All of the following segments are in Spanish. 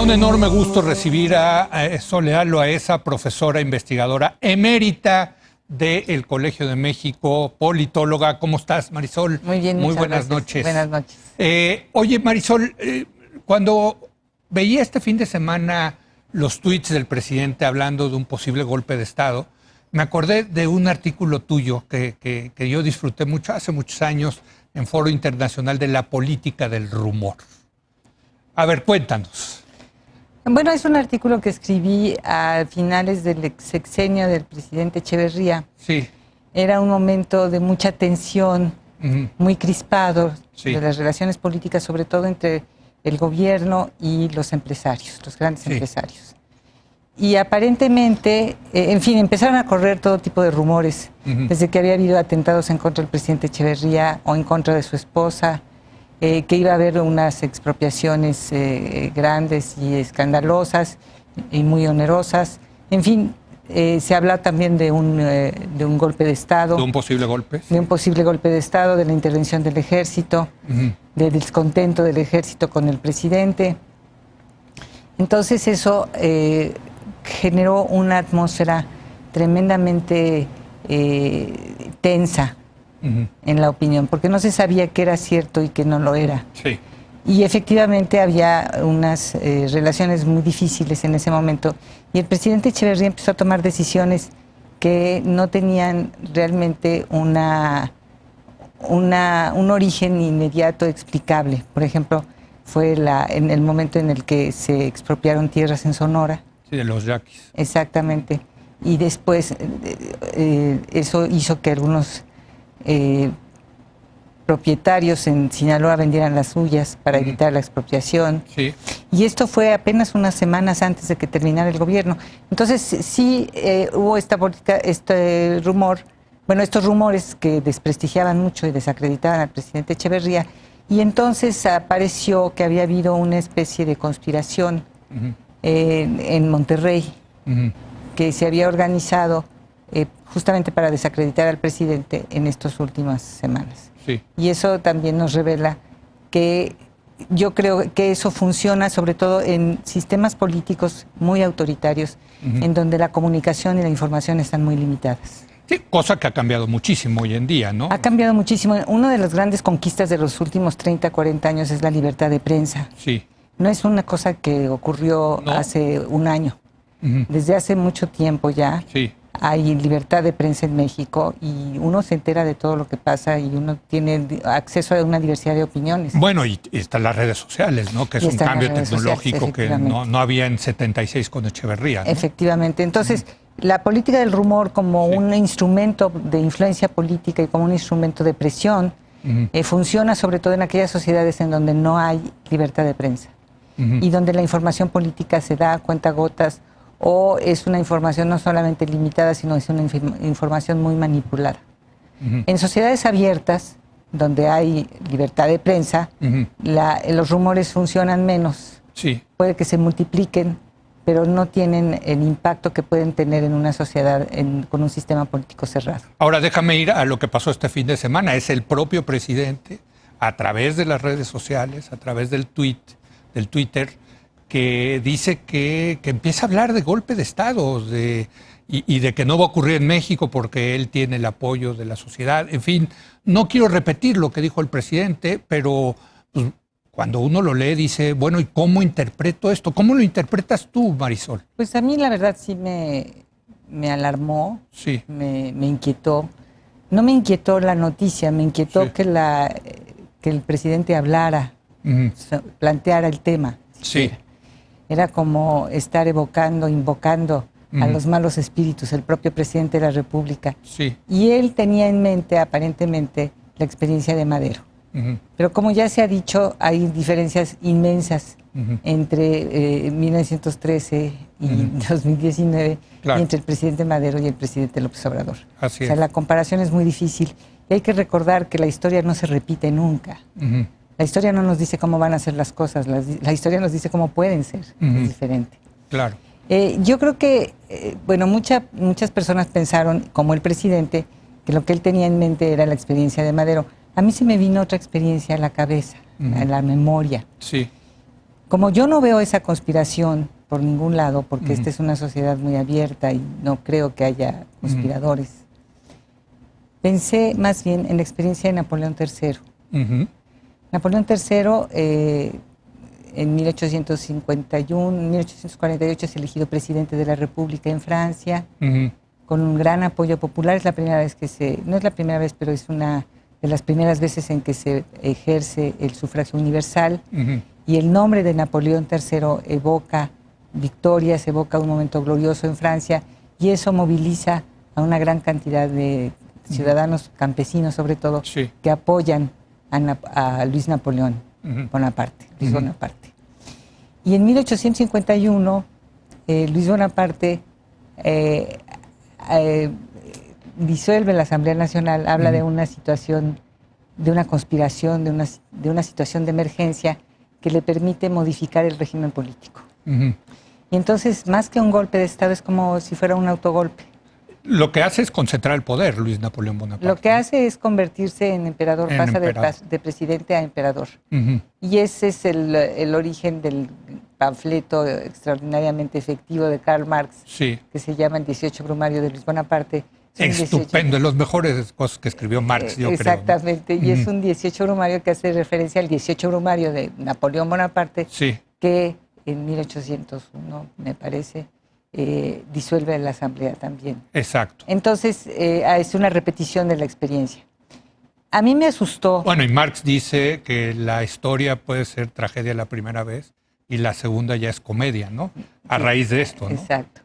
da un enorme gusto recibir a Soledad Loaesa, profesora investigadora emérita del Colegio de México, politóloga. ¿Cómo estás, Marisol? Muy bien, muy buenas gracias. Noches. Buenas noches. Oye, Marisol, cuando veía este fin de semana los tuits del presidente hablando de un posible golpe de Estado, me acordé de un artículo tuyo que yo disfruté mucho hace muchos años en Foro Internacional de la Política del Rumor. A ver, cuéntanos. Bueno, es un artículo que escribí a finales del sexenio del presidente Echeverría. Sí. Era un momento de mucha tensión, muy crispado, Sí. de las relaciones políticas, sobre todo entre el gobierno y los empresarios, los grandes empresarios. Y aparentemente, en fin, empezaron a correr todo tipo de rumores, desde que había habido atentados en contra del presidente Echeverría o en contra de su esposa, que iba a haber unas expropiaciones grandes y escandalosas y muy onerosas. En fin, se habla también de un golpe de Estado. ¿De un posible golpe? De un posible golpe de Estado, de la intervención del ejército, del descontento del ejército con el presidente. Entonces eso generó una atmósfera tremendamente tensa en la opinión, porque no se sabía qué era cierto y qué no lo era. Sí. Y efectivamente había unas relaciones muy difíciles en ese momento, y el presidente Echeverría empezó a tomar decisiones que no tenían realmente un origen inmediato explicable. Por ejemplo, fue en el momento en el que se expropiaron tierras en Sonora. Sí, de los yaquis. Exactamente. Y después eso hizo que algunos propietarios en Sinaloa vendieran las suyas para evitar la expropiación. Sí. Y esto fue apenas unas semanas antes de que terminara el gobierno. Entonces sí hubo esta política, estos rumores que desprestigiaban mucho y desacreditaban al presidente Echeverría. Y entonces apareció que había habido una especie de conspiración en Monterrey, que se había organizado justamente para desacreditar al presidente en estas últimas semanas. Sí. Y eso también nos revela que yo creo que eso funciona sobre todo en sistemas políticos muy autoritarios, en donde la comunicación y la información están muy limitadas. Sí, cosa que ha cambiado muchísimo hoy en día, ¿no? Ha cambiado muchísimo. Una de las grandes conquistas de los últimos 30, 40 años es la libertad de prensa. Sí. No es una cosa que ocurrió hace un año. Desde hace mucho tiempo ya hay libertad de prensa en México y uno se entera de todo lo que pasa y uno tiene acceso a una diversidad de opiniones. Bueno, y están las redes sociales, ¿no? Que es un cambio tecnológico que no había en 76 con Echeverría, ¿no? Efectivamente. Entonces, la política del rumor como un instrumento de influencia política y como un instrumento de presión funciona sobre todo en aquellas sociedades en donde no hay libertad de prensa y donde la información política se da a cuentagotas o es una información no solamente limitada, sino es una información muy manipulada. En sociedades abiertas, donde hay libertad de prensa, los rumores funcionan menos. Sí. Puede que se multipliquen, pero no tienen el impacto que pueden tener en una sociedad con un sistema político cerrado. Ahora déjame ir a lo que pasó este fin de semana. Es el propio presidente, a través de las redes sociales, a través del Twitter, que dice que empieza a hablar de golpe de Estado y de que no va a ocurrir en México porque él tiene el apoyo de la sociedad. En fin, no quiero repetir lo que dijo el presidente, pero pues, cuando uno lo lee dice, bueno, ¿y cómo interpreto esto? ¿Cómo lo interpretas tú, Marisol? Pues a mí la verdad sí me alarmó, me inquietó. No me inquietó la noticia, me inquietó que el presidente hablara, planteara el tema. Sí. Era como estar invocando a los malos espíritus, el propio presidente de la República. Sí. Y él tenía en mente, aparentemente, la experiencia de Madero. Pero como ya se ha dicho, hay diferencias inmensas entre 1913 y 2019 y entre el presidente Madero y el presidente López Obrador. Así o sea, la comparación es muy difícil. Y hay que recordar que la historia no se repite nunca. La historia no nos dice cómo van a ser las cosas, la historia nos dice cómo pueden ser, es diferente. Claro. Yo creo que, bueno, muchas personas pensaron, como el presidente, que lo que él tenía en mente era la experiencia de Madero. A mí se me vino otra experiencia a la cabeza, a la memoria. Sí. Como yo no veo esa conspiración por ningún lado, porque esta es una sociedad muy abierta y no creo que haya conspiradores, pensé más bien en la experiencia de Napoleón III. Napoleón III, en 1851, 1848 es elegido presidente de la República en Francia, con un gran apoyo popular. Es la primera vez no es la primera vez, pero es una de las primeras veces en que se ejerce el sufragio universal. Y el nombre de Napoleón III evoca victorias, evoca un momento glorioso en Francia, y eso moviliza a una gran cantidad de ciudadanos, campesinos sobre todo, que apoyan a Luis Napoleón Bonaparte, Luis Bonaparte. Y en 1851, Luis Bonaparte disuelve la Asamblea Nacional, habla de una situación, de una conspiración, de una situación de emergencia que le permite modificar el régimen político. Y entonces, más que un golpe de Estado, es como si fuera un autogolpe. Lo que hace es concentrar el poder, Luis Napoleón Bonaparte. Lo que hace es convertirse en emperador, pasa de presidente a emperador. Y ese es el origen del panfleto extraordinariamente efectivo de Karl Marx, que se llama El 18 Brumario de Luis Bonaparte. Estupendo, de las mejores cosas que escribió Marx, yo exactamente, creo, ¿no? Y es un 18 Brumario que hace referencia al 18 Brumario de Napoleón Bonaparte, que en 1801, me parece, disuelve la Asamblea también. Exacto. Entonces, es una repetición de la experiencia. A mí me asustó. Bueno, y Marx dice que la historia puede ser tragedia la primera vez y la segunda ya es comedia, ¿no? A raíz de esto, ¿no? Exacto.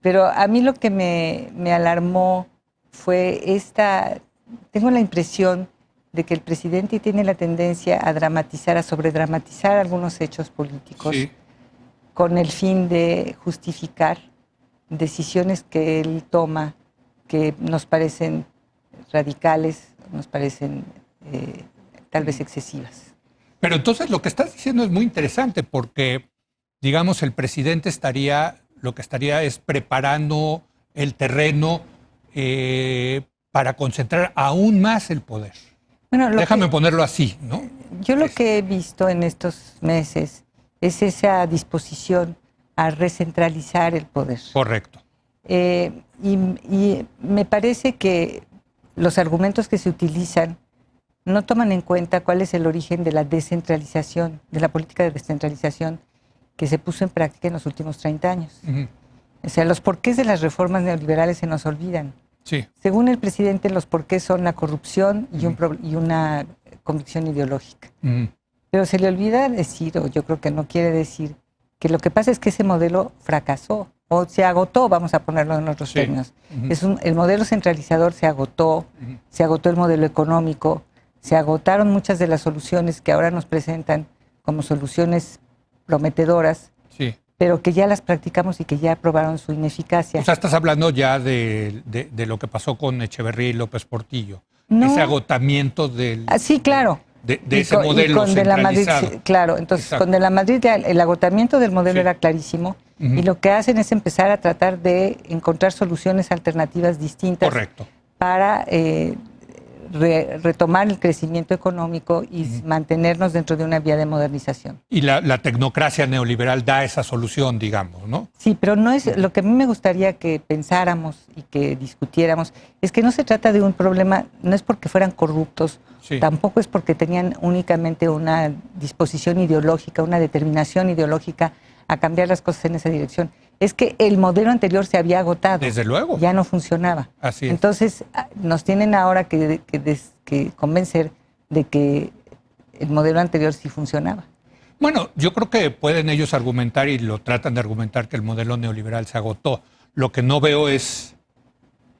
Pero a mí lo que me alarmó fue tengo la impresión de que el presidente tiene la tendencia a dramatizar, a sobredramatizar algunos hechos políticos con el fin de justificar decisiones que él toma que nos parecen radicales, nos parecen tal vez excesivas. Pero entonces lo que estás diciendo es muy interesante porque, digamos, el presidente lo que estaría es preparando el terreno para concentrar aún más el poder. Bueno, déjame ponerlo así, ¿no? Yo lo que he visto en estos meses es esa disposición a recentralizar el poder. Correcto. Y me parece que los argumentos que se utilizan no toman en cuenta cuál es el origen de la descentralización, de la política de descentralización que se puso en práctica en los últimos 30 años. O sea, los porqués de las reformas neoliberales se nos olvidan. Según el presidente, los porqués son la corrupción y una convicción ideológica. Pero se le olvida decir, o yo creo que no quiere decir, que lo que pasa es que ese modelo fracasó o se agotó, vamos a ponerlo en otros términos. El modelo centralizador se agotó el modelo económico, se agotaron muchas de las soluciones que ahora nos presentan como soluciones prometedoras, pero que ya las practicamos y que ya probaron su ineficacia. O sea, estás hablando ya de lo que pasó con Echeverría y López Portillo. No. Ese agotamiento del... Sí, claro. De ese modelo centralizado. Madrid, claro, entonces con De la Madrid el agotamiento del modelo era clarísimo y lo que hacen es empezar a tratar de encontrar soluciones alternativas distintas para retomar el crecimiento económico y mantenernos dentro de una vía de modernización. Y la tecnocracia neoliberal da esa solución, digamos, ¿no? Sí, pero no es lo que a mí me gustaría que pensáramos y que discutiéramos, es que no se trata de un problema, no es porque fueran corruptos, tampoco es porque tenían únicamente una disposición ideológica, una determinación ideológica a cambiar las cosas en esa dirección. Es que el modelo anterior se había agotado. Desde luego. Ya no funcionaba. Así es. Entonces, nos tienen ahora que convencer de que el modelo anterior sí funcionaba. Bueno, yo creo que pueden ellos argumentar y lo tratan de argumentar que el modelo neoliberal se agotó. Lo que no veo es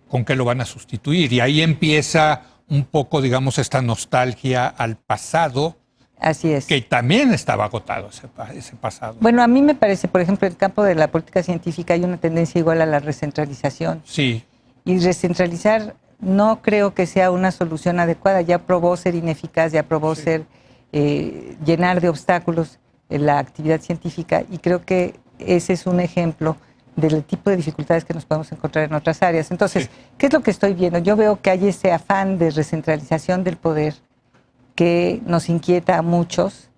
con qué lo van a sustituir. Y ahí empieza un poco, digamos, esta nostalgia al pasado. Así es. Que también estaba agotado ese pasado. Bueno, a mí me parece, por ejemplo, en el campo de la política científica hay una tendencia igual a la recentralización. Sí. Y recentralizar no creo que sea una solución adecuada. Ya probó ser ineficaz, ya probó ser llenar de obstáculos la actividad científica y creo que ese es un ejemplo del tipo de dificultades que nos podemos encontrar en otras áreas. Entonces, ¿qué es lo que estoy viendo? Yo veo que hay ese afán de recentralización del poder que nos inquieta a muchos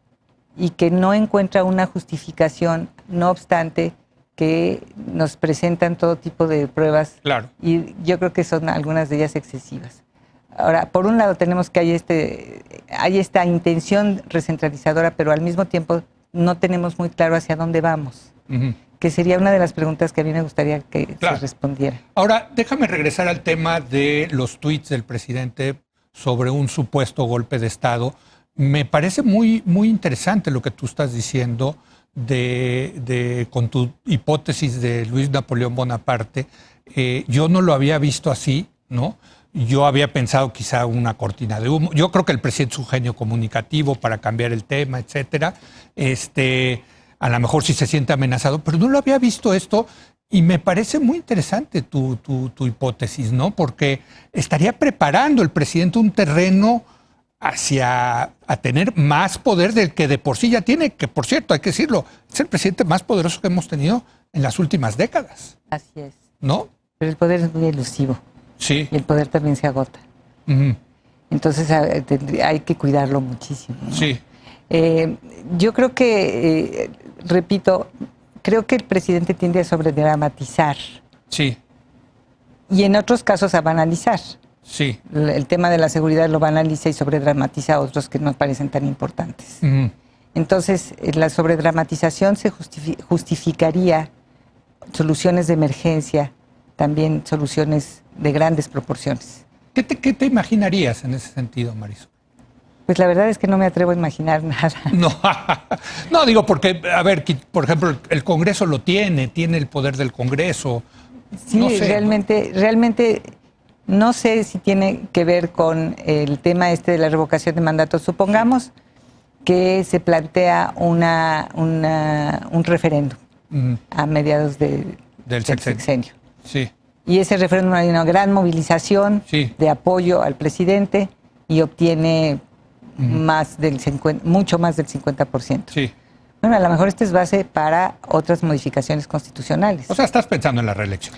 y que no encuentra una justificación, no obstante que nos presentan todo tipo de pruebas. Claro. Y yo creo que son algunas de ellas excesivas. Ahora, por un lado tenemos que hay esta intención recentralizadora, pero al mismo tiempo no tenemos muy claro hacia dónde vamos, que sería una de las preguntas que a mí me gustaría que se respondiera. Ahora, déjame regresar al tema de los tuits del presidente sobre un supuesto golpe de Estado. Me parece muy, muy interesante lo que tú estás diciendo con tu hipótesis de Luis Napoleón Bonaparte. Yo no lo había visto así, ¿no? Yo había pensado quizá una cortina de humo. Yo creo que el presidente es un genio comunicativo para cambiar el tema, etcétera. A lo mejor sí se siente amenazado, pero no lo había visto esto y me parece muy interesante tu hipótesis, ¿no? Porque estaría preparando el presidente un terreno a tener más poder del que de por sí ya tiene, que por cierto, hay que decirlo, es el presidente más poderoso que hemos tenido en las últimas décadas. Así es. ¿No? Pero el poder es muy elusivo. Sí. Y el poder también se agota. Entonces hay que cuidarlo muchísimo, ¿no? Sí. Yo creo que, repito, creo que el presidente tiende a sobredramatizar. Sí. Y en otros casos a banalizar. Sí. El tema de la seguridad lo banaliza y sobredramatiza a otros que no parecen tan importantes. Entonces, la sobredramatización se justificaría soluciones de emergencia, también soluciones de grandes proporciones. ¿Qué te imaginarías en ese sentido, Marisol? Pues la verdad es que no me atrevo a imaginar nada. No, digo porque, a ver, por ejemplo, el Congreso tiene el poder del Congreso. Sí, no sé, realmente no sé si tiene que ver con el tema de la revocación de mandato. Supongamos que se plantea un referéndum a mediados del sexenio. Sí. Y ese referéndum hay una gran movilización de apoyo al presidente y obtiene mucho más del 50%. Sí. Bueno, a lo mejor esta es base para otras modificaciones constitucionales. O sea, estás pensando en la reelección.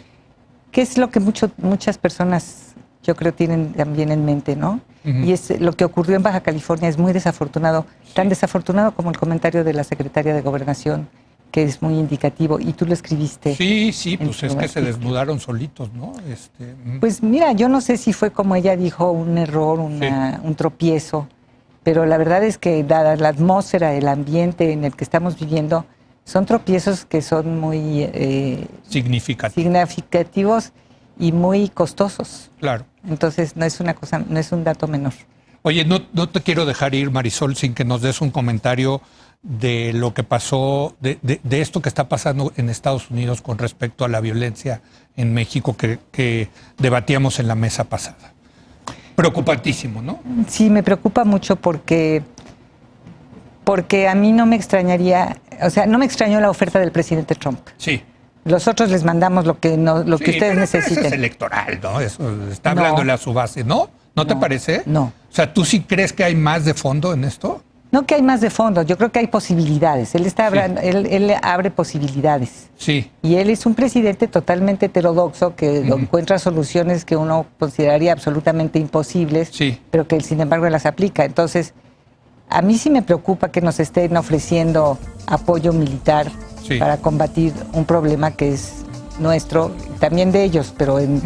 Que es lo que muchas personas, yo creo, tienen también en mente, ¿no? Y es lo que ocurrió en Baja California, es muy desafortunado, tan desafortunado como el comentario de la secretaria de Gobernación, que es muy indicativo, y tú lo escribiste. Sí, pues es que se desnudaron solitos, ¿no? Pues mira, yo no sé si fue como ella dijo, un error, un tropiezo, pero la verdad es que dada la atmósfera, el ambiente en el que estamos viviendo, son tropiezos que son muy significativos y muy costosos. Claro. Entonces no es un dato menor. Oye, no te quiero dejar ir, Marisol, sin que nos des un comentario de lo que pasó, de esto que está pasando en Estados Unidos con respecto a la violencia en México que debatíamos en la mesa pasada. Preocupantísimo, ¿no? Sí, me preocupa mucho porque a mí no me extrañaría, o sea, no me extrañó la oferta del presidente Trump. Sí. Los otros les mandamos lo que ustedes necesiten. Eso es electoral, ¿no? Eso está hablándole a su base, ¿no? ¿No te parece? No. O sea, ¿tú sí crees que hay más de fondo en esto? No que hay más de fondo, yo creo que hay posibilidades. Él está hablando, él abre posibilidades. Sí. Y él es un presidente totalmente heterodoxo que encuentra soluciones que uno consideraría absolutamente imposibles, pero que él, sin embargo, las aplica. Entonces, a mí sí me preocupa que nos estén ofreciendo apoyo militar para combatir un problema que es nuestro, también de ellos, pero en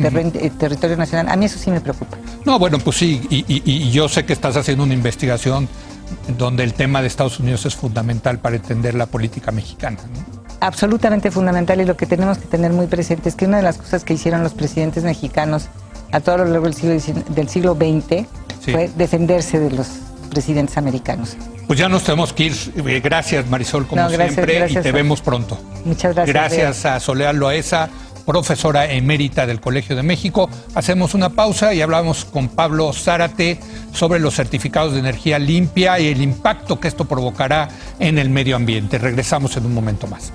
territorio nacional. A mí eso sí me preocupa. No, bueno, pues sí, y yo sé que estás haciendo una investigación donde el tema de Estados Unidos es fundamental para entender la política mexicana, ¿no? Absolutamente fundamental, y lo que tenemos que tener muy presente es que una de las cosas que hicieron los presidentes mexicanos a todo lo largo del siglo XX fue defenderse de los presidentes americanos. Pues ya nos tenemos que ir. Gracias, Marisol, como siempre, gracias, y te vemos pronto. Muchas gracias. Gracias a Soledad Loaesa, profesora emérita del Colegio de México. Hacemos una pausa y hablamos con Pablo Zárate sobre los certificados de energía limpia y el impacto que esto provocará en el medio ambiente. Regresamos en un momento más.